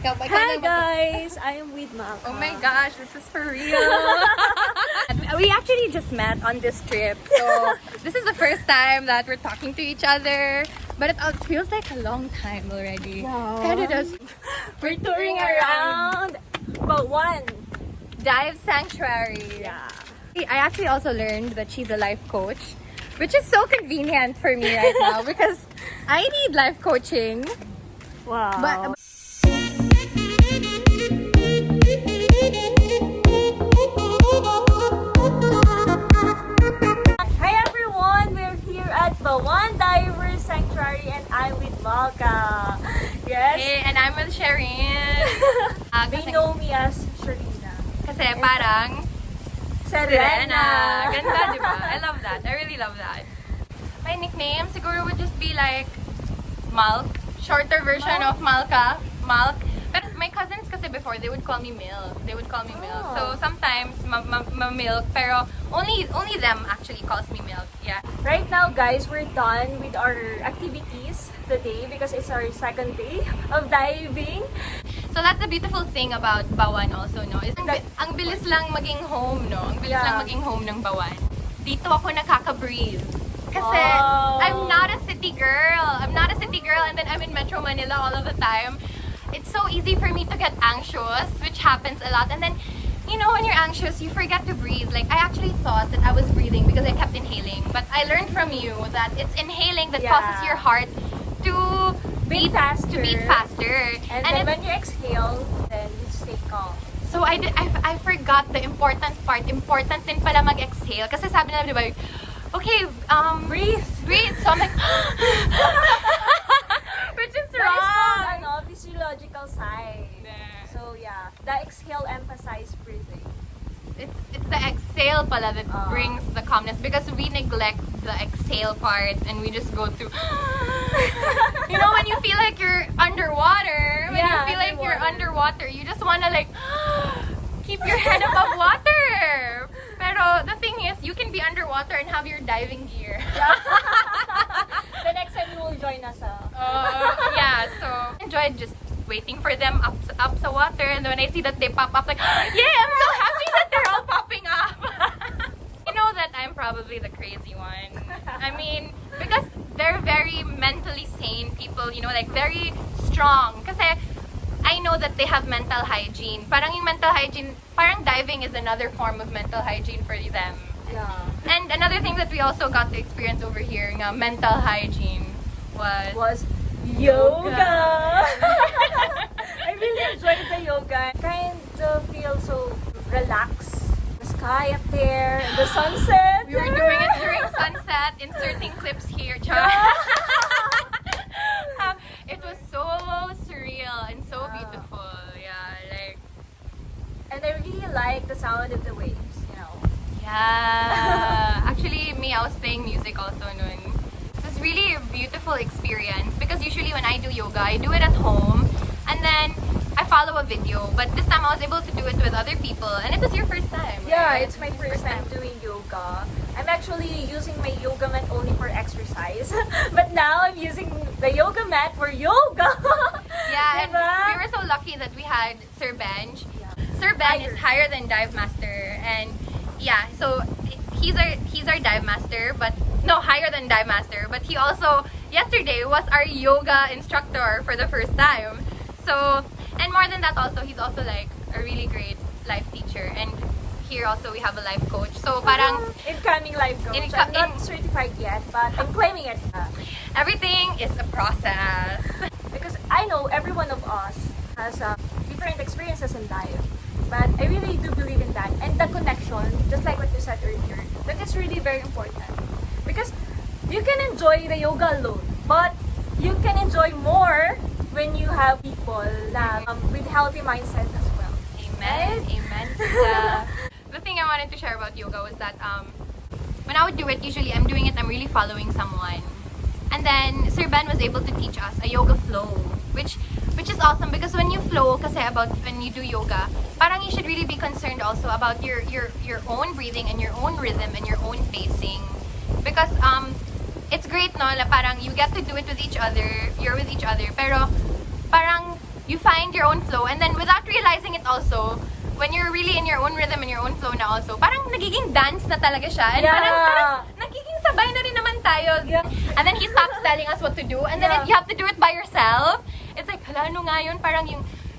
Hi guys, I am with Malka. Oh my gosh, this is for real. We actually just met on this trip. So, this is the first time that we're talking to each other. But it feels like a long time already. Yeah. Kinda does. We're touring around Bawan. Dive Sanctuary. Yeah. I actually also learned that she's a life coach, which is so convenient for me right now because I need life coaching. Wow. But Hi everyone, we're here at Bawan Diver Sanctuary and I'm with Malka. Yes. hey, and I'm with Shireen. They know me as Sharina. Kasi parang Serena. Ganda, di ba? I love that. I really love that. My nickname siguro would just be like Malk. Shorter version of Malka. Malk. But my cousins kasi before, they would call me Milk. They would call me Milk. So sometimes, Milk. Pero only them actually calls me Milk. Yeah. Right now guys, we're done with our activities today because it's our second day of diving. So that's the beautiful thing about Bawan also, no? Is ang bilis lang maging home, no? Ang bilis lang maging home ng Bawan. Dito ako nakaka-breathe. Kasi I'm not a city girl. And then I'm in Metro Manila all of the time. It's so easy for me to get anxious, which happens a lot. And then, you know, when you're anxious, you forget to breathe. Like, I actually thought that I was breathing because I kept inhaling. But I learned from you that it's inhaling that causes your heart to beat faster. And then when you exhale, then you stay calm. So I forgot the important part. Important din pala mag-exhale. Kasi sabi nila, di ba, okay, breathe. So I'm like, which is wrong. Physiological side. So yeah, the exhale emphasize breathing. It's the exhale pala that brings the calmness because we neglect the exhale part and we just go through. You know, when you feel like you're underwater, you just wanna like keep your head above water. Pero the thing is, you can be underwater and have your diving gear. The next time you will join us. Yeah, so I enjoyed just waiting for them up sa water, and when I see that they pop up, like, yeah, I'm so happy that they're all popping up. You know that I'm probably the crazy one. I mean, because they're very mentally sane people, you know, like very strong. Kasi I know that they have mental hygiene. Parang yung mental hygiene, parang diving is another form of mental hygiene for them. Yeah. And another thing that we also got to experience over here, mental hygiene, was yoga. I really enjoyed the yoga. Kind of feel so relaxed. The sky up there, the sunset. We were doing it during sunset, inserting clips here. It was so surreal and so beautiful. Yeah, like. And I really like the sound of the waves, you know. Yeah. Actually, I was playing music also noon. It was really a beautiful experience because usually when I do yoga, I do it at home and then I follow a video. But this time I was able to do it with other people, and it was your first time. Yeah, right? it's my first time doing yoga. I'm actually using my yoga mat only for exercise. But now I'm using the yoga mat for yoga. Yeah, and Diba? we were so lucky that we had Sir Benj. Sir Ben is higher than Dive Master, and yeah, so he's our Dive Master, but no, higher than Dive Master. But he also yesterday was our yoga instructor for the first time. So, and more than that, also he's also like a really great life teacher, and here also we have a life coach. So parang incoming life coach. I'm not certified yet, but I'm claiming it. Everything is a process. Because I know every one of us has different experiences in dive. But I really do believe in that. And the connection, just like what you said earlier, that is really very important. Because you can enjoy the yoga alone, but you can enjoy more when you have people that with healthy mindset as well. Amen. Right? Amen. The thing I wanted to share about yoga was that when I would do it, usually I'm really following someone. And then Sir Ben was able to teach us a yoga flow, which is awesome because when you flow, kasi about when you do yoga, parang you should really be concerned also about your own breathing and your own rhythm and your own pacing. Because it's great, no, na parang you get to do it with each other, you're with each other, pero parang you find your own flow, and then without realizing it also, when you're really in your own rhythm and your own flow na also, parang nagiging dance na talaga siya. And parang nagiging sabay na rin naman tayo. Yeah. And then he stops telling us what to do, and then you have to do it by yourself. It's like, hala, ano nga yun? Parang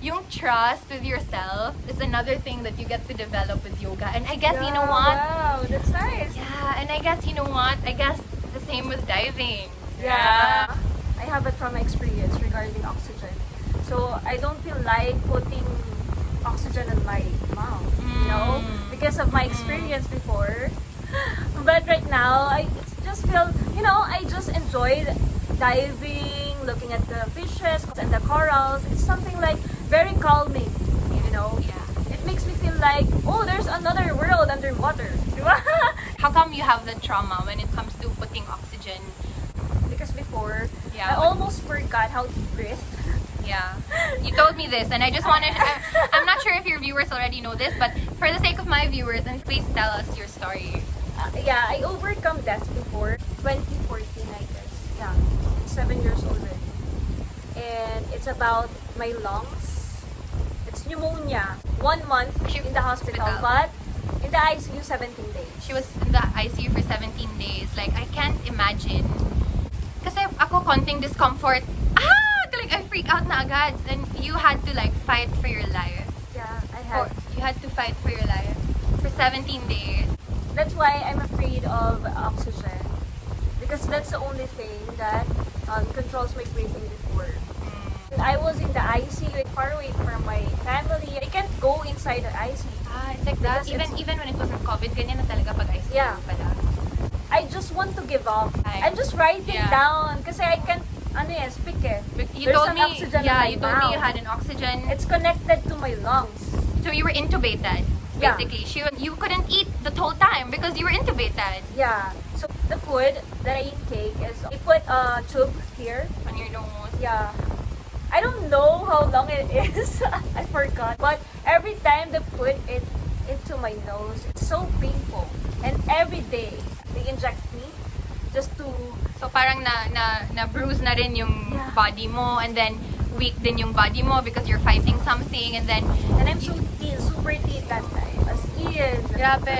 yung trust with yourself is another thing that you get to develop with yoga. And I guess, you know what? Wow, that's nice. Yeah, and I guess, you know what? I guess the same with diving. Yeah. I have it from my experience regarding oxygen. So I don't feel like putting oxygen in my mouth, you know, because of my experience before. But right now, I just feel, you know, I just enjoyed diving, looking at the fishes and the corals. It's something like very calming, you know. Yeah. It makes me feel like, oh, there's another world underwater. How come you have the trauma when it comes to putting oxygen? Because before, Yeah, I but- almost forgot how to breathe. Yeah. You told me this, and I just wanted, I'm not sure if your viewers already know this, but for the sake of my viewers, and please tell us your story. Yeah, I overcome death before 2014, I guess. Yeah, 7 years already. And it's about my lungs. It's pneumonia. 1 month in the hospital, but in the ICU 17 days. She was in the ICU for 17 days. Like, I can't imagine. Kasi ako konting discomfort. Like, I freak out na agad. And you had to like fight for your life. Yeah, I Or had. you had to fight for your life for 17 days. That's why I'm afraid of oxygen. Because that's the only thing that controls my breathing before. I was in the ICU, far away from my family. I can't go inside the ICU. It's like that. Because Even when it wasn't COVID, ganyan na talaga pag ICU Yeah. pala. I just want to give up. I'm just writing Yeah. down kasi I can't speak eh. You There's told an me, oxygen yeah, in you my told me you mouth. had an oxygen. It's connected to my lungs. So you were intubated, Yeah. basically. You couldn't eat the whole time because you were intubated Yeah. So the food that I intake is I put a tube here. on your nose. Yeah. I don't know how long it is. I forgot. But every time they put it into my nose, it's so painful. And every day they inject me just to So parang na bruise na rin yung Yeah. body mo, and then weak din yung body mo because you're fighting something, and then and I'm so thin, super thin that time. As in. grabe.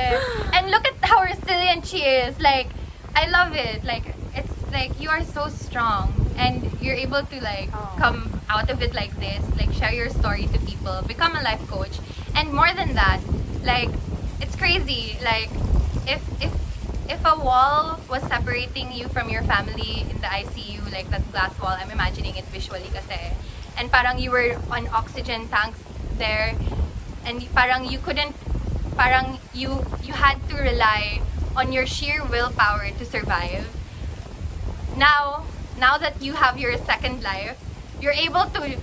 And look at how resilient she is. Like, I love it. Like, it's like you are so strong and you're able to like Oh. come out of it like this, like share your story to people, become a life coach. And more than that, like, it's crazy. Like, if a wall was separating you from your family in the ICU, like that glass wall, I'm imagining it visually kasi. And parang you were on oxygen tanks there, and parang you couldn't, parang you had to rely on your sheer willpower to survive. Now that you have your second life, you're able to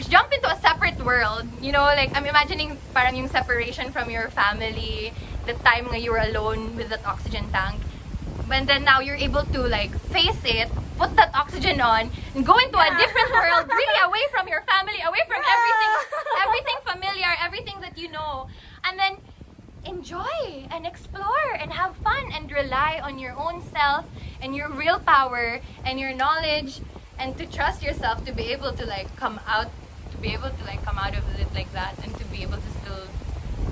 jump into a separate world. You know, like, I'm imagining parang yung separation from your family, the time nga you were alone with that oxygen tank. And then now you're able to like face it, put that oxygen on, and go into a different world, really away from your family, away from everything familiar, everything that you know. And then enjoy and explore and have fun and rely on your own self and your real power and your knowledge, and to trust yourself to be able to like come out of it like that, and to be able to still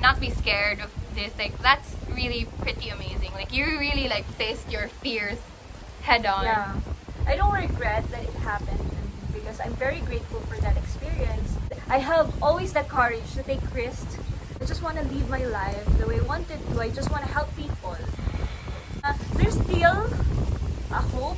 not be scared of this. Like, that's really pretty amazing. Like, you really like faced your fears head on. Yeah. I don't regret that it happened because I'm very grateful for that experience. I have always the courage to take risks. I just want to live my life the way I wanted to. I just want to help people. There's still a hope.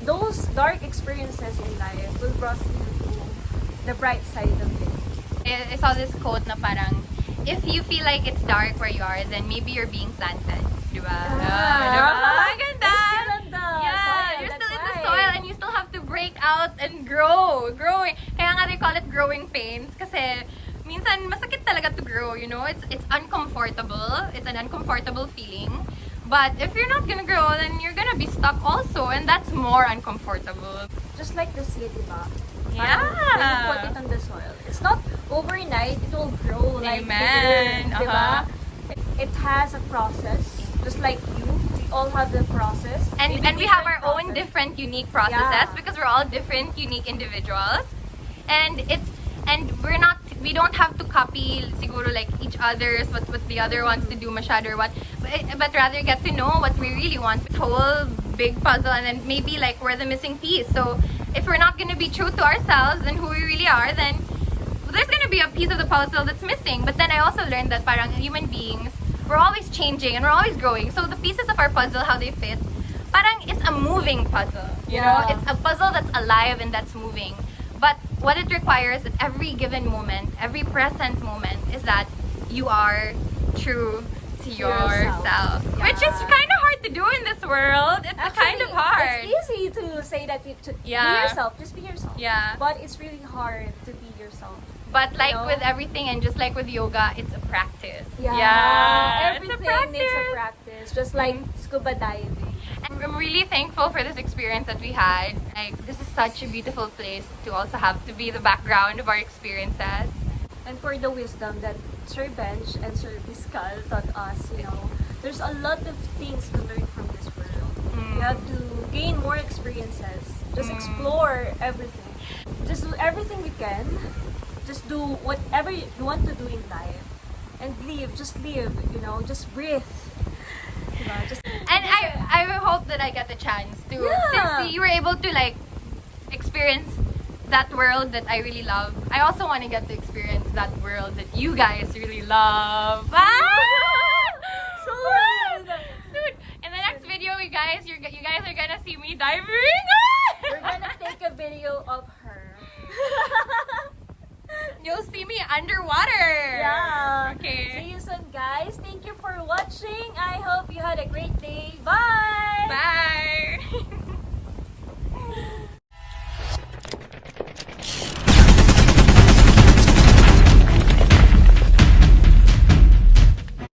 Those dark experiences in life will bring you to the bright side of it. I saw this quote na parang, if you feel like it's dark where you are, then maybe you're being planted. Diba? Diba? Ganda! You're still in the Yeah, soil, you're that's still in the why. soil and you still have to break out and grow. Growing. Kaya nga they call it growing pains kasi minsan masakit talaga to grow, you know? It's uncomfortable. It's an uncomfortable feeling. But if you're not gonna grow, then you're gonna be stuck also, and that's more uncomfortable. Just like the seed, diba? Yeah. When you put it on the soil. It's not overnight, it will grow like Amen. bigger, diba? It has a process, just like you. all have the process. And maybe we have our different own process. different unique processes Yeah. because we're all different unique individuals. And we don't have to copy siguro like each other's what the other wants to do masyado or what, but rather get to know what we really want. This whole big puzzle, and then maybe like we're the missing piece. So if we're not gonna be true to ourselves and who we really are, then there's gonna be a piece of the puzzle that's missing. But then I also learned that parang human beings, we're always changing and we're always growing. So the pieces of our puzzle, how they fit, parang it's a moving puzzle. You know, Yeah. it's a puzzle that's alive and that's moving. But what it requires at every given moment, every present moment, is that you are true to yourself. yourself. Which is Yeah. kind of hard to do in this world. It's kind of hard. It's easy to say that you to be Yeah. yourself, just be yourself. Yeah. But it's really hard to be yourself. But like know? with everything and just like with yoga, it's a practice. Everything it's a practice. needs a practice. Just like scuba diving. And I'm really thankful for this experience that we had. Like, this is such a beautiful place to also have to be the background of our experiences. And for the wisdom that Sir Bench and Sir Fiscal taught us, there's a lot of things to learn from this world. You have to gain more experiences. Just explore everything. Just do everything you can. Just do whatever you want to do in life. And live, just just breathe. Just And I hope that I get the chance to, Yeah. since you were able to like experience that world that I really love, I also want to get to experience that world that you guys really love. Soon! Soon. In the next video, you guys are gonna see me diving. We're gonna take a video of her. You'll see me underwater. Yeah. Okay. See you soon, guys. Thank you for watching. I hope you had a great day. Bye. Bye.